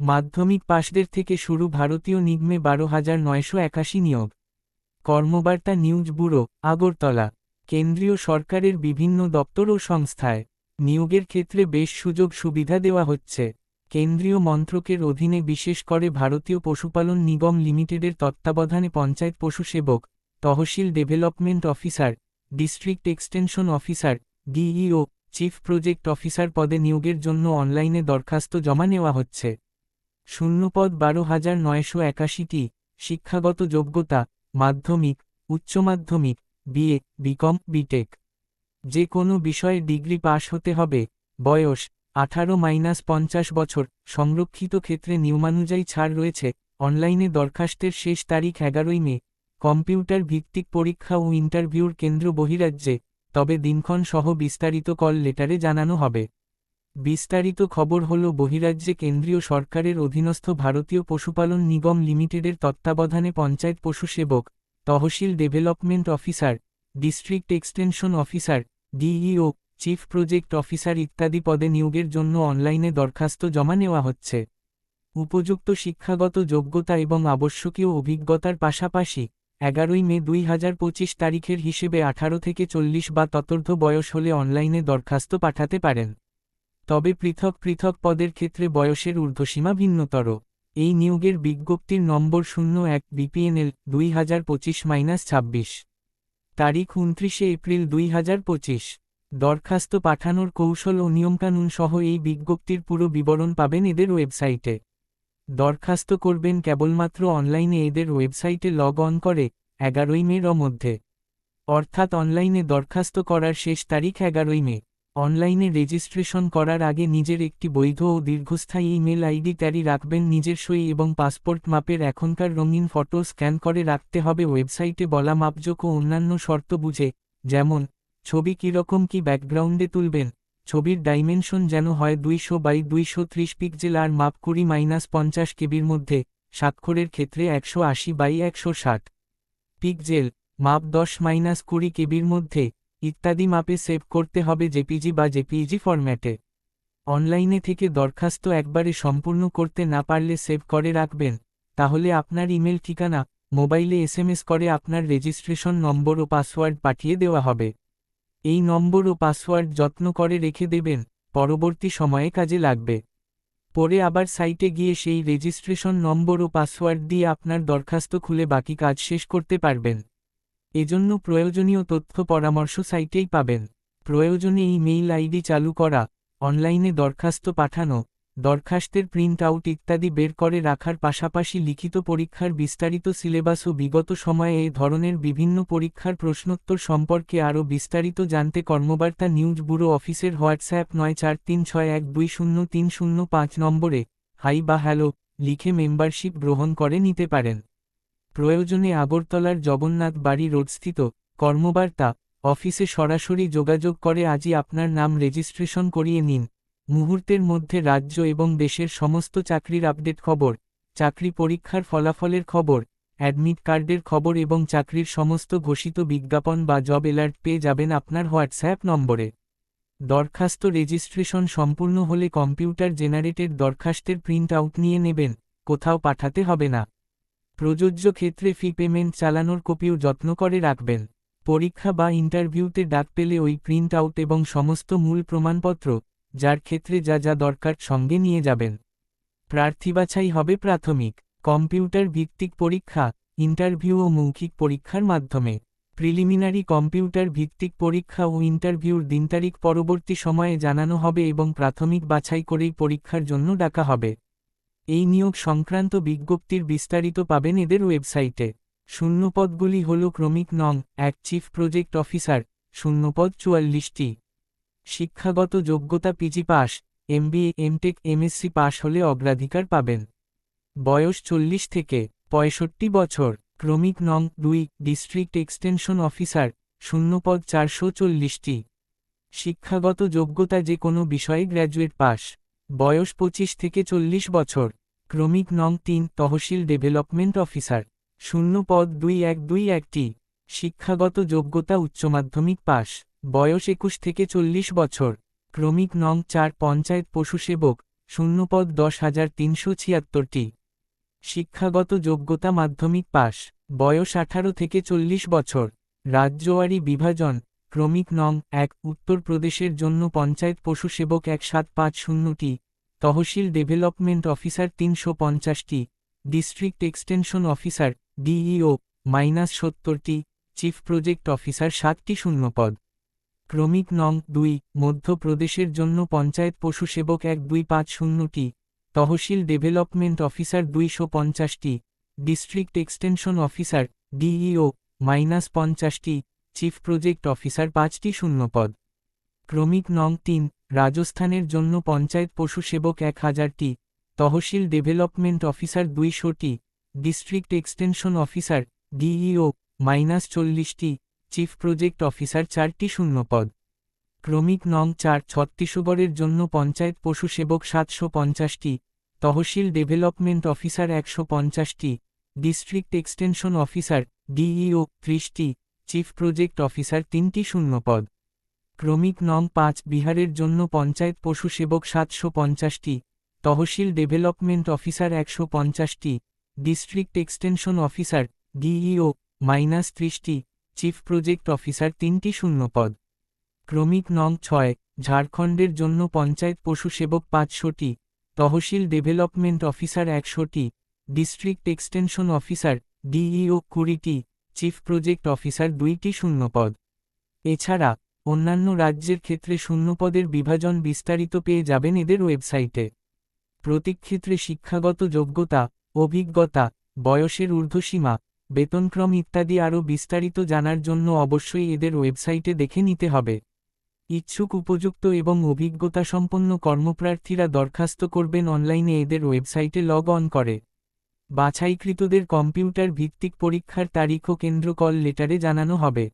মাধ্যমিক পাশদের থেকে শুরু ভারতীয় নিগমে 12,981 নিয়োগ। কর্মবার্তা নিউজ ব্যুরো, আগরতলা। কেন্দ্রীয় সরকারের বিভিন্ন দপ্তর ও সংস্থায় নিয়োগের ক্ষেত্রে বেশ সুযোগ সুবিধা দেওয়া হচ্ছে। কেন্দ্রীয় মন্ত্রকের অধীনে বিশেষ করে ভারতীয় পশুপালন নিগম লিমিটেডের তত্ত্বাবধানে পঞ্চায়েত পশু সেবক, tehsil development officer, district extension officer, DEO, chief project officer পদে নিয়োগের জন্য অনলাইনে দরখাস্ত জমা নেওয়া হচ্ছে। শূন্যপদ 12,981টি। শিক্ষাগত যোগ্যতা মাধ্যমিক, উচ্চ মাধ্যমিক, বিএ, বিকম, বিটেক। যে কোনো বিষয়ে ডিগ্রি পাশ হতে হবে। বয়স 18-50 বছর। সংরক্ষিত ক্ষেত্রে নিয়মানুযায়ী ছাড় রয়েছে। অনলাইনে দরখাস্তের শেষ তারিখ 11 মে। কম্পিউটার ভিত্তিক পরীক্ষা ও ইন্টারভিউর কেন্দ্র বহিরাজ্যে, তবে দিনক্ষণ সহ বিস্তারিত কল লেটারে জানানো হবে। বিস্তারিত খবর হল বহিরাজ্যে কেন্দ্রীয় সরকারের অধীনস্থ ভারতীয় পশুপালন নিগম লিমিটেডের তত্ত্বাবধানে পঞ্চায়েত পশু সেবক, tehsil development officer, district extension officer, DEO, chief project officer ইত্যাদি পদে নিয়োগের জন্য অনলাইনে দরখাস্ত জমা নেওয়া হচ্ছে। উপযুক্ত শিক্ষাগত যোগ্যতা এবং আবশ্যকীয় অভিজ্ঞতার পাশাপাশি 11 মে 2025 তারিখের হিসেবে 18 থেকে 40 বা ততোর্ধ্ব বয়স হলে অনলাইনে দরখাস্ত পাঠাতে পারেন। তবে পৃথক পৃথক পদের ক্ষেত্রে বয়সের ঊর্ধ্বসীমা ভিন্নতর। এই নিয়োগের বিজ্ঞপ্তির নম্বর 01 বিপিএনএল 2025-26। তারিখ 29 এপ্রিল 2025। দরখাস্ত পাঠানোর কৌশল ও নিয়মকানুন সহ এই বিজ্ঞপ্তির পুরো বিবরণ পাবেন এদের ওয়েবসাইটে। দরখাস্ত করবেন কেবলমাত্র অনলাইনে এদের ওয়েবসাইটে লগ অন করে 11 মের মধ্যে। অর্থাৎ অনলাইনে দরখাস্ত করার শেষ তারিখ 11 মে। অনলাইনে রেজিস্ট্রেশন করার আগে নিজের একটি বৈধ ও দীর্ঘস্থায়ী ইমেল আইডি তৈরি রাখবেন। নিজের সই এবং পাসপোর্ট মাপের এখনকার রঙিন ফটো স্ক্যান করে রাখতে হবে। ওয়েবসাইটে বলা মাপজোক ও অন্যান্য শর্ত বুঝে, যেমন ছবি কীরকম কি ব্যাকগ্রাউন্ডে তুলবেন, ছবির ডাইমেনশন যেন হয় 200x230 পিক্সেল আর মাপ 20-50 কেবির মধ্যে, স্বাক্ষরের ক্ষেত্রে 180x160 পিক্সেল, মাপ 10-20 কেবির মধ্যে ইত্যাদি মাপে সেভ করতে হবে জেপিজি বা জেপিইজি ফরম্যাটে। অনলাইনে থেকে দরখাস্ত একবারে সম্পূর্ণ করতে না পারলে সেভ করে রাখবেন, তাহলে আপনার ইমেল ঠিকানা, মোবাইলে এসএমএস করে আপনার রেজিস্ট্রেশন নম্বর ও পাসওয়ার্ড পাঠিয়ে দেওয়া হবে। এই নম্বর ও পাসওয়ার্ড যত্ন করে রেখে দেবেন, পরবর্তী সময়ে কাজে লাগবে। পরে আবার সাইটে গিয়ে সেই রেজিস্ট্রেশন নম্বর ও পাসওয়ার্ড দিয়ে আপনার দরখাস্ত খুলে বাকি কাজ শেষ করতে পারবেন। এজন্য প্রয়োজনীয় তথ্য পরামর্শ সাইটেই পাবেন। প্রয়োজনে ইমেইল আইডি চালু করা, অনলাইনে দরখাস্ত পাঠানো, দরখাস্তের প্রিন্ট আউট ইত্যাদি বের করে রাখার পাশাপাশি লিখিত পরীক্ষার বিস্তারিত সিলেবাস ও বিগত সময়ে এই ধরনের বিভিন্ন পরীক্ষার প্রশ্নোত্তর সম্পর্কে আরও বিস্তারিত জানতে কর্মবার্তা নিউজ ব্যুরো অফিসের হোয়াটসঅ্যাপ 9436120305 নম্বরে হাই বা হ্যালো লিখে মেম্বারশিপ গ্রহণ করে নিতে পারেন। প্রয়োজনে আগরতলার জগন্নাথ বাড়ি রোডস্থিত কর্মবার্তা অফিসে সরাসরি যোগাযোগ করে আজই আপনার নাম রেজিস্ট্রেশন করিয়ে নিন। মুহূর্তের মধ্যে রাজ্য এবং দেশের সমস্ত চাকরির আপডেট খবর, চাকরি পরীক্ষার ফলাফলের খবর, অ্যাডমিট কার্ডের খবর এবং চাকরির সমস্ত ঘোষিত বিজ্ঞাপন বা জব অ্যালার্ট পেয়ে যাবেন আপনার হোয়াটসঅ্যাপ নম্বরে। দরখাস্ত রেজিস্ট্রেশন সম্পূর্ণ হলে কম্পিউটার জেনারেটেড দরখাস্তের প্রিন্ট আউট নিয়ে নেবেন, কোথাও পাঠাতে হবে না। প্রযোজ্য ক্ষেত্রে ফি পেমেন্ট চালানোর কপিও যত্ন করে রাখবেন। পরীক্ষা বা ইন্টারভিউতে ডাক পেলে ওই প্রিন্ট আউট এবং সমস্ত মূল প্রমাণপত্র, যার ক্ষেত্রে যা যা দরকার সঙ্গে নিয়ে যাবেন। প্রার্থী বাছাই হবে প্রাথমিক, কম্পিউটার ভিত্তিক পরীক্ষা, ইন্টারভিউ ও মৌখিক পরীক্ষার মাধ্যমে। প্রিলিমিনারি কম্পিউটার ভিত্তিক পরীক্ষা ও ইন্টারভিউর দিনতারিখ পরবর্তী সময়ে জানানো হবে এবং প্রাথমিক বাছাই করেই পরীক্ষার জন্য ডাকা হবে। এই নিয়োগ সংক্রান্ত বিজ্ঞপ্তির বিস্তারিত পাবেন এদের ওয়েবসাইটে। শূন্যপদগুলি হল ক্রমিক নং 1 চিফ প্রজেক্ট অফিসার, শূন্যপদ 44টি। শিক্ষাগত যোগ্যতা PG pass, MBA, MTech, MSc pass হলে অগ্রাধিকার পাবেন। বয়স 40 থেকে 65 বছর। ক্রমিক নং 2 ডিস্ট্রিক্ট এক্সটেনশন অফিসার, শূন্যপদ 440টি। শিক্ষাগত যোগ্যতা যে কোনো বিষয়ে গ্র্যাজুয়েট পাস। বয়স 25 থেকে 40 বছর। ক্রমিক নং 3 তহসিল ডেভেলপমেন্ট অফিসার, শূন্যপদ 2121টি। শিক্ষাগত যোগ্যতা উচ্চ মাধ্যমিক পাস। বয়স 21 থেকে 40 বছর। ক্রমিক নং 4 পঞ্চায়েত পশু সেবক, শূন্যপদ 10,376টি। শিক্ষাগত যোগ্যতা মাধ্যমিক পাস, বয়স 18 থেকে 40 বছর। রাজ্যওয়ারি বিভাজন, ক্রমিক নং 1 উত্তরপ্রদেশের জন্য পঞ্চায়েত পশু সেবক 1750টি, তহসিল ডেভেলপমেন্ট অফিসার 350টি, ডিস্ট্রিক্ট এক্সটেনশন অফিসার ডিইও -70টি, চিফ প্রজেক্ট অফিসার 7টি শূন্যপদ। ক্রমিক নং 2 মধ্যপ্রদেশের জন্য পঞ্চায়েত পশু সেবক 1250টি, তহসিল ডেভেলপমেন্ট অফিসার 250টি, ডিস্ট্রিক্ট এক্সটেনশন অফিসার ডিইও -50টি, চিফ প্রজেক্ট অফিসার 5টি শূন্যপদ। ক্রমিক নং 3 রাজস্থানের জন্য পঞ্চায়েত পশু সেবক 1000টি, তহসিল ডেভেলপমেন্ট অফিসার 200টি, ডিস্ট্রিক্ট এক্সটেনশন অফিসার ডিইও -40টি, চিফ প্রজেক্ট অফিসার 4টি শূন্যপদ। ক্রমিক নং 4 ছত্তিশগড়ের জন্য পঞ্চায়েত পশু সেবক 750টি, তহসিল ডেভেলপমেন্ট অফিসার 150টি, ডিস্ট্রিক্ট এক্সটেনশন অফিসার ডিইও 30টি, চিফ প্রজেক্ট অফিসার 3টি শূন্যপদ। ক্রমিক নং 5 বিহারের জন্য পঞ্চায়েত পশু সেবক 750টি, তহসিল ডেভেলপমেন্ট অফিসার 150টি, ডিস্ট্রিক্ট এক্সটেনশন অফিসার ডিইও -30টি, চিফ প্রজেক্ট অফিসার 3টি শূন্যপদ। ক্রমিক নং 6 ঝাড়খণ্ডের জন্য পঞ্চায়েত পশু সেবক 500টি, তহসিল ডেভেলপমেন্ট অফিসার 100টি, ডিস্ট্রিক্ট এক্সটেনশন অফিসার ডিইও 20টি, চিফ প্রজেক্ট অফিসার 2টি শূন্যপদ। এছাড়া অন্যান্য রাজ্যের ক্ষেত্রে শূন্যপদের বিভাজন বিস্তারিত পেয়ে যাবেন এদের ওয়েবসাইটে। প্রত্যেক ক্ষেত্রে শিক্ষাগত যোগ্যতা, অভিজ্ঞতা, বয়সের ঊর্ধ্বসীমা, বেতনক্রম ইত্যাদি আরও বিস্তারিত জানার জন্য অবশ্যই এদের ওয়েবসাইটে দেখে নিতে হবে। ইচ্ছুক উপযুক্ত এবং অভিজ্ঞতা সম্পন্ন কর্মপ্রার্থীরা দরখাস্ত করবেন অনলাইনে এদের ওয়েবসাইটে লগ অন করে। বাছাইকৃতদের কম্পিউটার ভিত্তিক পরীক্ষার তারিখ ও কেন্দ্র কল লেটারে জানানো হবে।